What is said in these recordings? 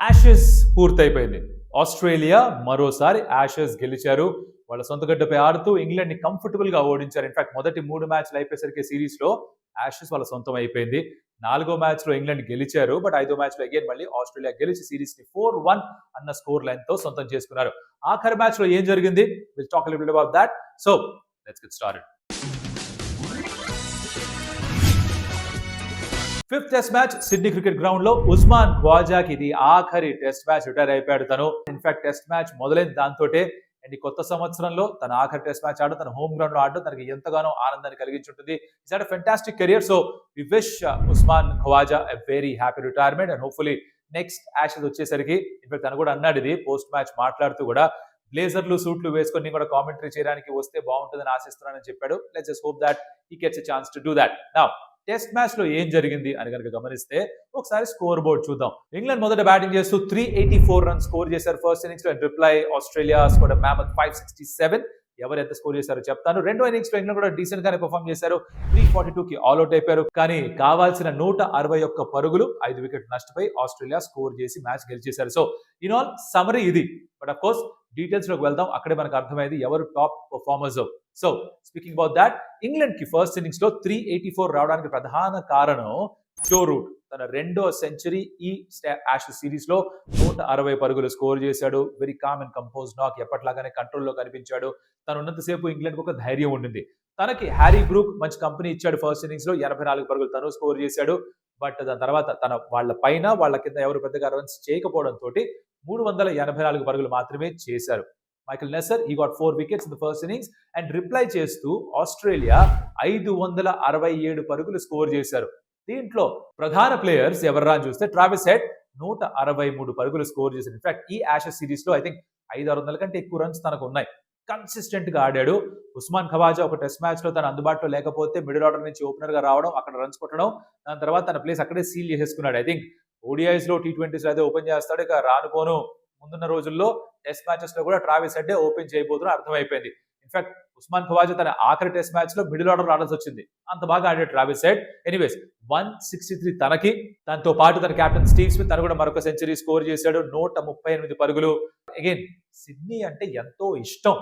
Ashes పూర్తయిపోయింది. Australia మరోసారి Ashes గెలిచారు. వాళ్ళ సొంత గడ్డపై ఆడుతూ ఇంగ్లాండ్ ని కంఫర్టబుల్ గా ఓడించారు. ఇన్ఫాక్ట్ మొదటి 3 మ్యాచ్లు అయిపోయేసరికి సిరీస్ లో యాషెస్ వాళ్ళ సొంతం అయిపోయింది. 4గో మ్యాచ్ లో ఇంగ్లాండ్ గెలిచారు. బట్ 5వ మ్యాచ్ లో అగైన్ మళ్ళీ ఆస్ట్రేలియా గెలిచి సిరీస్ ని 4-1 అన్న స్కోర్ లైన్ తో సొంతం చేసుకున్నారు. ఆఖరి మ్యాచ్ లో ఏం జరిగింది? Will talk little bit about that. So let's get started. Fifth test match Sydney cricket ground లో ఉస్మాన్ ఖ్వాజాకి ఇది ఆఖరి టెస్ట్ మ్యాచ్. రిటైర్ అయిపోయాడు తను. ఇన్ఫాక్ట్ టెస్ట్ మ్యాచ్ మొదలైన దాంతోటే అండ్ ఈ కొత్త సంవత్సరంలో తన ఆఖరి టెస్ట్ మ్యాచ్ ఆడడం, తన హోమ్ గ్రౌండ్ లో ఆడడం తనకి ఎంతగానో ఆనందాన్ని కలిగించుంటుంది. It's had a fantastic career. So we wish Usman Khawaja a very happy retirement and hopefully next Ashes వచ్చేసరికి ఇన్ఫాక్ట్ తను కూడా అన్నాడు ఇది పోస్ట్ మ్యాచ్ మాట్లాడుతూ కూడా, బ్లేజర్లు సూట్లు వేసుకొని కూడా కామెంటరీ చేయడానికి వస్తే బాగుంటుందని ఆశిస్తున్నానని చెప్పాడు. Let's just hope that he gets a chance to do that. Now test match లో ఏం జరిగింది అని కనుక గమనిస్తే ఒకసారి స్కోర్ బోర్డ్ చూద్దాం. ఇంగ్లాండ్ మొదట బ్యాటింగ్ చేస్తూ 384 రన్స్ స్కోర్ చేశారు ఫస్ట్ ఇన్నింగ్స్ లో. And reply Australia scored mammoth 567. ఎవరు ఎంత స్కోర్ చేశారో చెప్తాను. రెండో ఇన్నింగ్స్ లో ఇంగ్లాండ్ కూడా డీసెంట్ గానే పర్ఫామ్ చేశారు. 342 కి ఆల్అౌట్ అయిపోయారు. కానీ కావాల్సిన 161 పరుగులు 5 వికెట్లు నష్టపోయి ఆస్ట్రేలియా స్కోర్ చేసి మ్యాచ్ గెలిచేశారు. సో ఇన్ ఆల్ సమరీ ఇది. బట్ అఫ్ కోర్స్ డీటెయిల్స్ లోకి వెళ్దాం. అక్కడే మనకు అర్థమైంది ఎవరు top performers. So speaking about that, England కి ఫస్ట్ ఇన్నింగ్స్ లో 384 రావడానికి ప్రధాన కారణం జో రూట్. తన రెండో సెంచరీ ఈ యాషెస్ సిరీస్ లో 160 పరుగులు స్కోర్ చేశాడు. వెరీ కామ్ అండ్ కంపోజ్ నాక్. ఎప్పట్లాగానే కంట్రోల్లో కనిపించాడు. తను ఉన్నంతసేపు ఇంగ్లాండ్ ఒక ధైర్యం ఉండింది. తనకి హ్యారీ బ్రూక్ మంచి కంపెనీ ఇచ్చాడు. ఫస్ట్ ఇన్నింగ్స్ లో 84 పరుగులు తను స్కోర్ చేశాడు. బట్ దాని తర్వాత తన వాళ్ళ పైన వాళ్ళ కింద ఎవరు పెద్దగా రన్స్ చేయకపోవడంతో 384 పరుగులు మాత్రమే చేశారు. Michael Neser he got 4 wickets in the first innings and reply చేస్తూ ఆస్ట్రేలియా 567 పరుగులు స్కోర్ చేశారు. దీంట్లో ప్రధాన ప్లేయర్స్ ఎవర్రా అని చూస్తే ట్రావిస్ హెడ్ 163 పరుగులు స్కోర్ చేశారు. ఇన్ఫాక్ట్ ఈ యాషెస్ సిరీస్ లో ఐ థింక్ 500-600 కంటే ఎక్కువ రన్స్ తనకు ఉన్నాయి. కన్సిస్టెంట్ గా ఆడాడు. ఉస్మాన్ ఖవాజా ఒక టెస్ట్ మ్యాచ్ లో తన అందుబాటులో లేకపోతే మిడిల్ ఆర్డర్ నుంచి ఓపెనర్ గా రావడం, అక్కడ రన్స్ కొట్టడం, దాని తర్వాత తన ప్లేస్ అక్కడే సీల్ చేసేసుకున్నాడు. ఐ థింక్ ఓడిఐస్ లో T20s లో అయితే ఓపెన్ చేస్తాడు. ఇక రానుకోను ముందున్న రోజుల్లో టెస్ట్ మ్యాచెస్ లో కూడా ట్రావిస్ హెడ్ ఓపెన్ చేయబోతున్నా అర్థమైపోయింది. ఇన్ఫాక్ట్ ఉస్మాన్ ఖవాజా తన ఆఖరి టెస్ట్ మ్యాచ్ లో మిడిల్ ఆర్డర్ ఆడాల్సి వచ్చింది. అంత బాగా ఆడాడు ట్రావిస్ హెడ్. ఎనీవేస్ 163 తనకి. దాంతో పాటు తన కెప్టెన్ స్టీవ్ స్మిత్ తను కూడా మరొక సెంచరీ స్కోర్ చేశాడు. 138 పరుగులు. అగైన్ సిడ్నీ అంటే ఎంతో ఇష్టం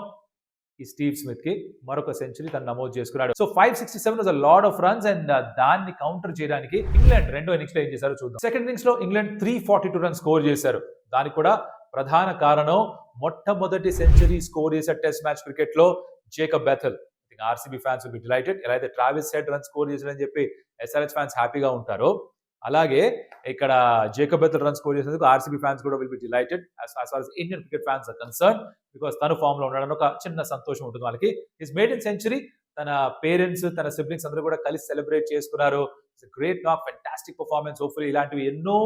ఈ స్టీవ్ స్మిత్ కి. మరొక సెంచరీ తను నమోదు చేసుకున్నాడు. So 567 was a lot of runs and దాన్ని కౌంటర్ చేయడానికి ఇంగ్లాండ్ రెండో ఇన్నింగ్స్ లో ఏం చేశారో చూద్దాం. సెకండ్ ఇన్నింగ్స్ లో ఇంగ్లాండ్ 342 రన్స్ స్కోర్ చేశారు. దానికి కూడా ప్రధాన కారణం మొట్టమొదటి సెంచరీ స్కోర్ చేసే టెస్ట్ మ్యాచ్ క్రికెట్ లో Jacob Bethell. RCB fans will be delighted. ఎలా అయితే ట్రావిస్ హెడ్ రన్ స్కోర్ చేశారని చెప్పి ఎస్ఆర్హెచ్ ఫ్యాన్స్ హ్యాపీగా ఉంటారో, అలాగే ఇక్కడ జేకబ్ బెథెల్ రన్ స్కోర్ చేసినందుకు ఆర్సీబీ ఫ్యాన్స్ కూడా will be delighted as far as Indian cricket fans are concern. Because తను ఫామ్ లో ఉండడానికి ఒక చిన్న సంతోషం ఉంటుంది వాళ్ళకి. His made in century. తన పేరెంట్స్, తన సిబ్లింగ్స్ అందరూ కూడా కలిసి సెలబ్రేట్ చేసుకున్నారు. It's great knock, fantastic performance. Hopefully ఇలాంటివి ఎన్నో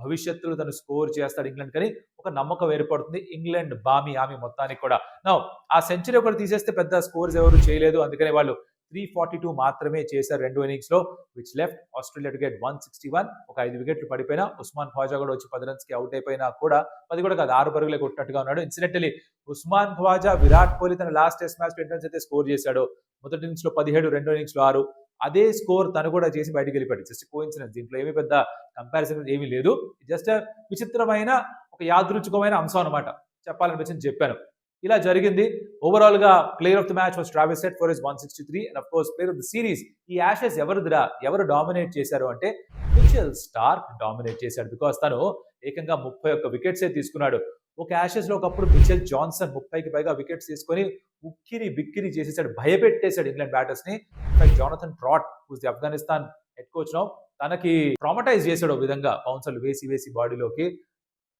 భవిష్యత్తులో తను స్కోర్ చేస్తాడు ఇంగ్లాండ్ కానీ ఒక నమ్మకం ఏర్పడుతుంది ఇంగ్లాండ్ ఆమె మొత్తానికి కూడా. నౌ ఆ సెంచరీ ఒకటి తీసేస్తే పెద్ద స్కోర్స్ ఎవరు చేయలేదు. అందుకనే వాళ్ళు 342 మాత్రమే చేశారు రెండో ఇన్నింగ్స్ లో, which left Australia to get 161. ఒక 5 వికెట్లు పడిపోయినా ఉస్మాన్ ఖ్వాజా కూడా వచ్చి 10 రన్స్ కి అవుట్ అయిపోయినా కూడా 10 కూడా కాదు 6 పరుగులే కొట్టినట్టుగా ఉన్నాడు. ఇన్సిడెంటలీ ఉస్మాన్ ఖ్వాజా, విరాట్ కోహ్లీ తన లాస్ట్ టెస్ట్ మ్యాచ్ 20 రన్స్ అయితే స్కోర్ చేశాడు. మొదటి ఇన్నింగ్స్ లో 17, రెండో ఇన్నింగ్స్ లో 6. అదే స్కోర్ తను కూడా చేసి బయటకు వెళ్ళిపోయాడు. Just coincidence. దీంట్లో ఏమీ పెద్ద కంపారిజన్ ఏమీ లేదు. జస్ట్ విచిత్రమైన ఒక యాదృచ్ఛికమైన అంశం అనమాట. చెప్పాలనిపించింది చెప్పాను. ఇలా జరిగింది. ఓవరాల్ గా player of the match was Travis head for his 163 and of course player of the series ఈ యాషెస్ ఎవరు డామినేట్ చేశారు అంటే మిచెల్ స్టార్క్ డామినేట్ చేశాడు. బికాస్ తను ఏకంగా 31 వికెట్సే తీసుకున్నాడు. ఒక యాషెస్ లో ఒకప్పుడు మిచెల్ జాన్సన్ 30కి పైగా వికెట్స్ తీసుకొని ఉక్కిరి బిక్కిరి చేసేసాడు, భయపెట్టేశాడు ఇంగ్లాండ్ బ్యాటర్స్ ని. Jonathan Trott who's the Afghanistan head coach now, తనకి ట్రామటైజ్ చేశాడు విధంగా బౌన్సర్లు వేసి బాడీలోకి.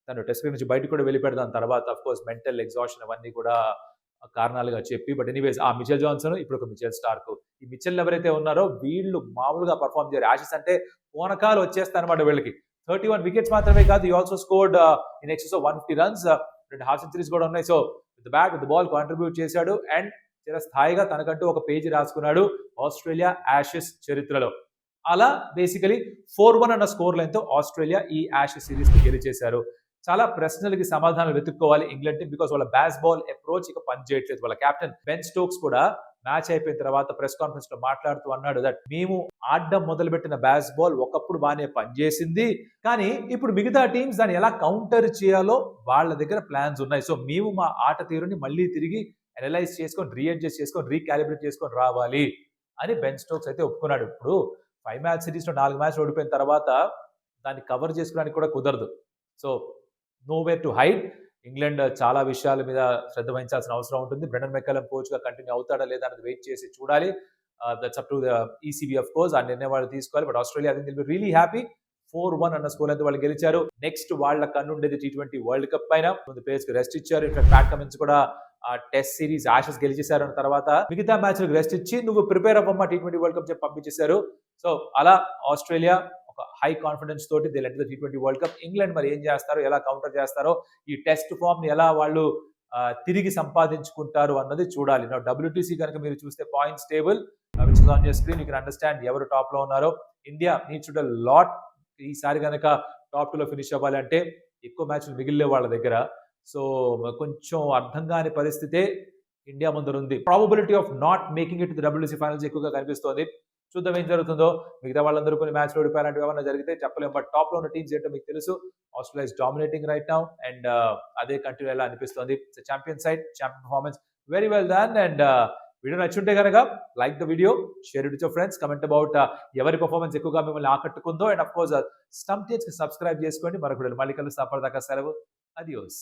తను టెస్ట్ క్రికెట్ నుంచి బయటకు కూడా వెళ్ళిపోయాడు. దాని తర్వాత అఫ్ కోర్స్ మెంటల్ ఎగ్జాషన్ అవన్నీ కూడా కారణాలుగా చెప్పి. బట్ ఎనీవేస్ ఆ మిచెల్ జాన్సన్ ఇప్పుడు ఒక మిచెల్ స్టార్క్. ఈ మిచెల్ ఎవరైతే ఉన్నారో వీళ్ళు మామూలుగా పర్ఫామ్ చేయరు. యాషెస్ అంటే పూనకాలు వచ్చేస్తాయి అనమాట వీళ్ళకి. 31 వికెట్స్ మాత్రమే కాదు, ఈ also scored in excess of 150 runs. 2 half centuries కూడా ఉన్నాయి. So with bat with ball contribute చేశాడు అండ్ చాలా స్థాయిగా తనకంటూ ఒక పేజీ రాసుకున్నాడు ఆస్ట్రేలియా యాషెస్ చరిత్రలో. అలా బేసికలీ 4-1 అన్న స్కోర్ లైన్ తో ఆస్ట్రేలియా ఈ యాషెస్ సిరీస్ ని గెలిచేశారు. చాలా ప్రశ్నలకి సమాధానాలు వెతుక్కోవాలి ఇంగ్లాండ్ టీం. బికాస్ వాళ్ళ బ్యాస్ బాల్ అప్రోచ్ ఇక పనిచేయట్లేదు. వాళ్ళ కెప్టెన్ బెన్ స్టోక్స్ కూడా మ్యాచ్ అయిపోయిన తర్వాత ప్రెస్ కాన్ఫరెన్స్ లో మాట్లాడుతూ అన్నాడు దట్ మేము ఆడడం మొదలుపెట్టిన బాల్ ఒకప్పుడు బాగానే పనిచేసింది, కానీ ఇప్పుడు మిగతా టీమ్స్ దాన్ని ఎలా కౌంటర్ చేయాలో వాళ్ళ దగ్గర ప్లాన్స్ ఉన్నాయి. సో మేము మా ఆట తీరుని మళ్ళీ తిరిగి అనలైజ్ చేసుకొని, రీఅడ్జస్ట్ చేసుకొని, రీకాలిబ్రేట్ చేసుకొని రావాలి అని బెన్ స్టోక్స్ అయితే ఒప్పుకున్నాడు. ఇప్పుడు 5 మ్యాచ్ సిరీస్ లో 4 మ్యాచ్లు ఓడిపోయిన తర్వాత దాన్ని కవర్ చేసుకోవడానికి కూడా కుదరదు. So nowhere to hide. England చాలా విషయాల మీద శ్రద్ధ వహించాల్సిన అవసరం ఉంటుంది. బ్రెండన్ మెక్కలం కోచ్ గా కంటిన్యూ అవుతాడా లేదా అనేది వెయిట్ చేసి చూడాలి. That's up to the ECB of course. ఆ నిర్ణయం వాళ్ళు తీసుకోవాలి. But Australia I think they'll be really happy. 4-1 అన్న స్కోర్ అయితే వాళ్ళు గెలిచారు. నెక్స్ట్ వాళ్ళ కన్నుండేది T20 వరల్డ్ కప్ పైన. ముందు ప్లేయర్స్ కి రెస్ట్ ఇచ్చారు. ఇన్ఫాక్ట్ ప్యాట్ కమిన్స్ కూడా టెస్ట్ సిరీస్ యాషెస్ గెలిచేశారు అన్న తర్వాత మిగతా మ్యాచ్లకు రెస్ట్ ఇచ్చి నువ్వు ప్రిపేర్ అవ్వమ్మా T20 వరల్డ్ కప్ చెప్పి పంపించేశారు. సో అలా ఆస్ట్రేలియా ఒక హై కాన్ఫిడెన్స్ తోటి they let the T20 world cup. England మరి ఏం చేస్తారో, ఎలా కౌంటర్ చేస్తారో, ఈ టెస్ట్ ఫామ్ ని ఎలా వాళ్ళు తిరిగి సంపాదించుకుంటారు అన్నది చూడాలి. నా WTC కనుక మీరు చూస్తే points table which is on your screen, you can understand ఎవరు టాప్ లో ఉన్నారో. India needs to do lot. ఈసారి కనుక టాప్ 2 లో ఫినిష్ అవ్వాలంటే ఎక్కువ మ్యాచ్లు మిగిలిన వాళ్ళ దగ్గర. సో కొంచెం అర్థం కాని పరిస్థితే ఇండియా ముందరుంది. Probability of not making it to the WTC finals ఎక్కువగా కనిపిస్తోంది. చూద్దాం ఏం జరుగుతుందో. మిగతా వాళ్ళందరూ కొన్ని మ్యాచ్లు ఓడిపోయాలంటే ఏమైనా జరిగితే చెప్పలేం. బట్ టాప్ లో ఉన్న టీమ్స్ ఏంటో మీకు తెలుసు. Australia is dominating right now and అదే కంటిన్యూ అయ్యేలా అనిపిస్తోంది. Champion side, champion performance, very well done. And video నచ్చుంటే కనుక like the video, share it with your friends, comment about ఎవరి పర్ఫార్మెన్స్ ఎక్కువగా మిమ్మల్ని ఆకట్టుకుందో. అండ్ అఫ్ కోర్స్ స్టంప్ కి సబ్స్క్రైబ్ చేసుకోండి. మరొక మళ్ళీ కలుస్తాం. అప్పటిదాకా సెలవు. అడియోస్.